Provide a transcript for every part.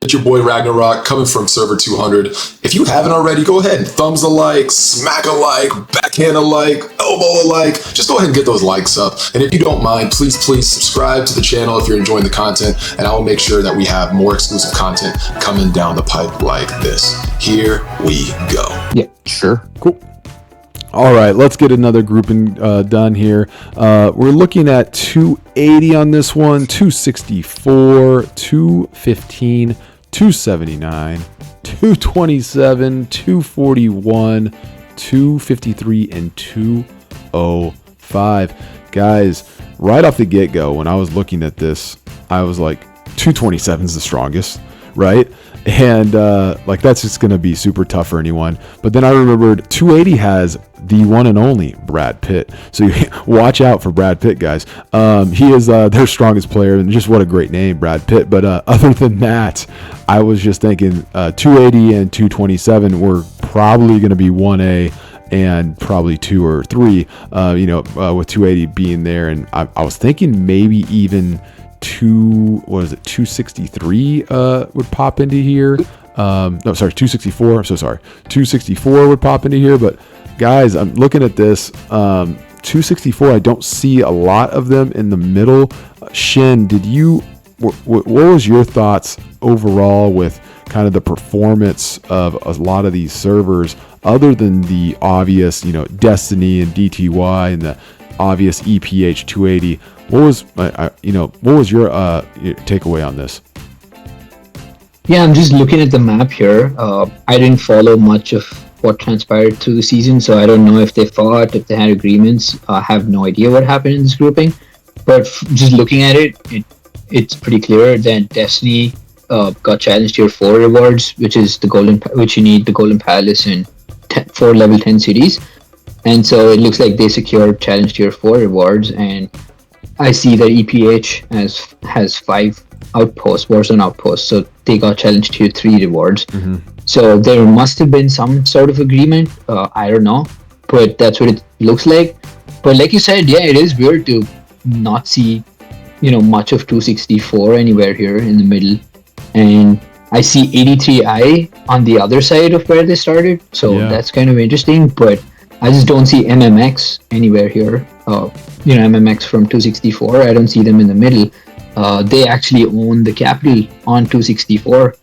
It's your boy Ragnarok coming from server 200. If you haven't already, go ahead and thumbs a like, smack a like, backhand a like, elbow a like. Just go ahead and get those likes up. And if you don't mind, please subscribe to the channel if you're enjoying the content, and I will make sure that we have more exclusive content coming down the pipe like this. Here we go. Yeah, sure. Cool. All right, let's get another grouping done here. We're looking at 280 on this one, 264, 215, 279, 227, 241, 253, and 205. Guys, right off the get-go, when I was looking at this, I was like, 227 is the strongest, right? And like that's just going to be super tough for anyone. But then I remembered 280 has the one and only Brad Pitt. So you watch out for Brad Pitt, guys. He is their strongest player, and just what a great name, Brad Pitt. But other than that, I was just thinking 280 and 227 were probably going to be 1A and probably 2 or 3, with 280 being there. And I was thinking maybe even 263 would pop into here. 264. I'm so sorry. 264 would pop into here. But guys, I'm looking at this. 264. I don't see a lot of them in the middle. Shen, what was your thoughts overall with kind of the performance of a lot of these servers, other than the obvious, Destiny and DTY and the obvious EPH 280? What was your takeaway on this? Yeah, I'm just looking at the map here. I didn't follow much of what transpired through the season, so I don't know if they fought, if they had agreements. I have no idea what happened in this grouping. But just looking at it, it's pretty clear that Destiny got challenge tier 4 rewards, which is which you need the Golden Palace in 4 level 10 cities. And so it looks like they secured challenge tier 4 rewards, and I see that EPH has 5 outposts, Warzone outposts, so they got challenge tier 3 rewards. Mm-hmm. So there must have been some sort of agreement. I don't know, but that's what it looks like. But like you said, yeah, it is weird to not see, much of 264 anywhere here in the middle. And I see 83i on the other side of where they started, so that's kind of interesting. But I just don't see MMX anywhere here. MMX from 264. I don't see them in the middle. They actually own the capital on 264.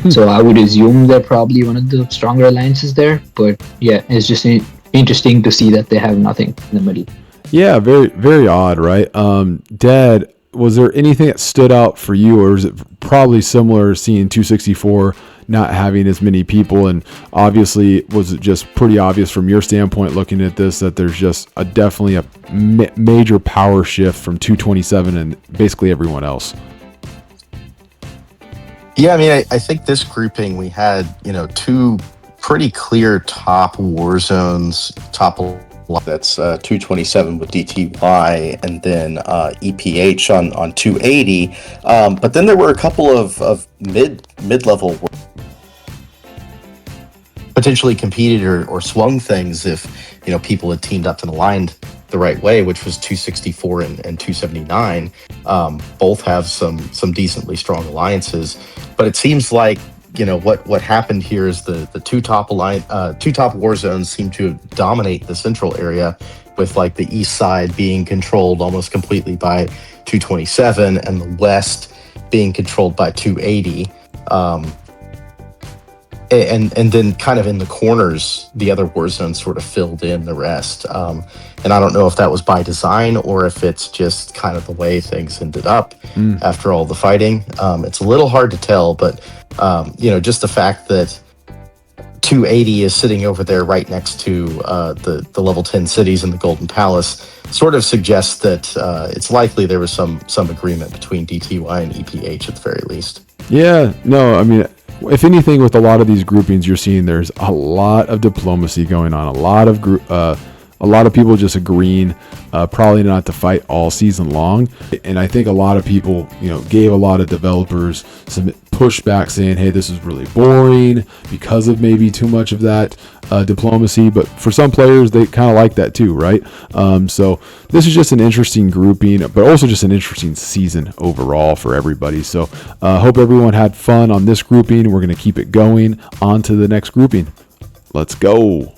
So I would assume they're probably one of the stronger alliances there. But yeah, it's just interesting to see that they have nothing in the middle. Yeah, very, very odd, right? Dad, was there anything that stood out for you, or is it probably similar seeing 264 not having as many people? And obviously, was it just pretty obvious from your standpoint looking at this that there's just definitely a major power shift from 227 and basically everyone else? Yeah, I mean, I think this grouping, we had, 2 pretty clear top war zones, that's 227 with DTY, and then EPH on 280. But then there were a couple of mid-level potentially competed or swung things if people had teamed up and aligned the right way, which was 264 and 279. Both have some decently strong alliances, but it seems like what happened here is the two top war zones seem to dominate the central area, with like the east side being controlled almost completely by 227 and the west being controlled by 280. And then kind of in the corners, the other war zones sort of filled in the rest. And I don't know if that was by design or if it's just kind of the way things ended up after all the fighting. It's a little hard to tell, but just the fact that 280 is sitting over there right next to the level 10 cities in the Golden Palace sort of suggests that it's likely there was some agreement between DTY and EPH at the very least. Yeah, no, I mean, if anything, with a lot of these groupings, you're seeing there's a lot of diplomacy going on, a lot of a lot of people just agreeing probably not to fight all season long. And I think a lot of people, gave a lot of developers some pushback saying, hey, this is really boring because of maybe too much of that diplomacy. But for some players, they kind of like that too, right? So this is just an interesting grouping, but also just an interesting season overall for everybody. So hope everyone had fun on this grouping. We're going to keep it going on to the next grouping. Let's go.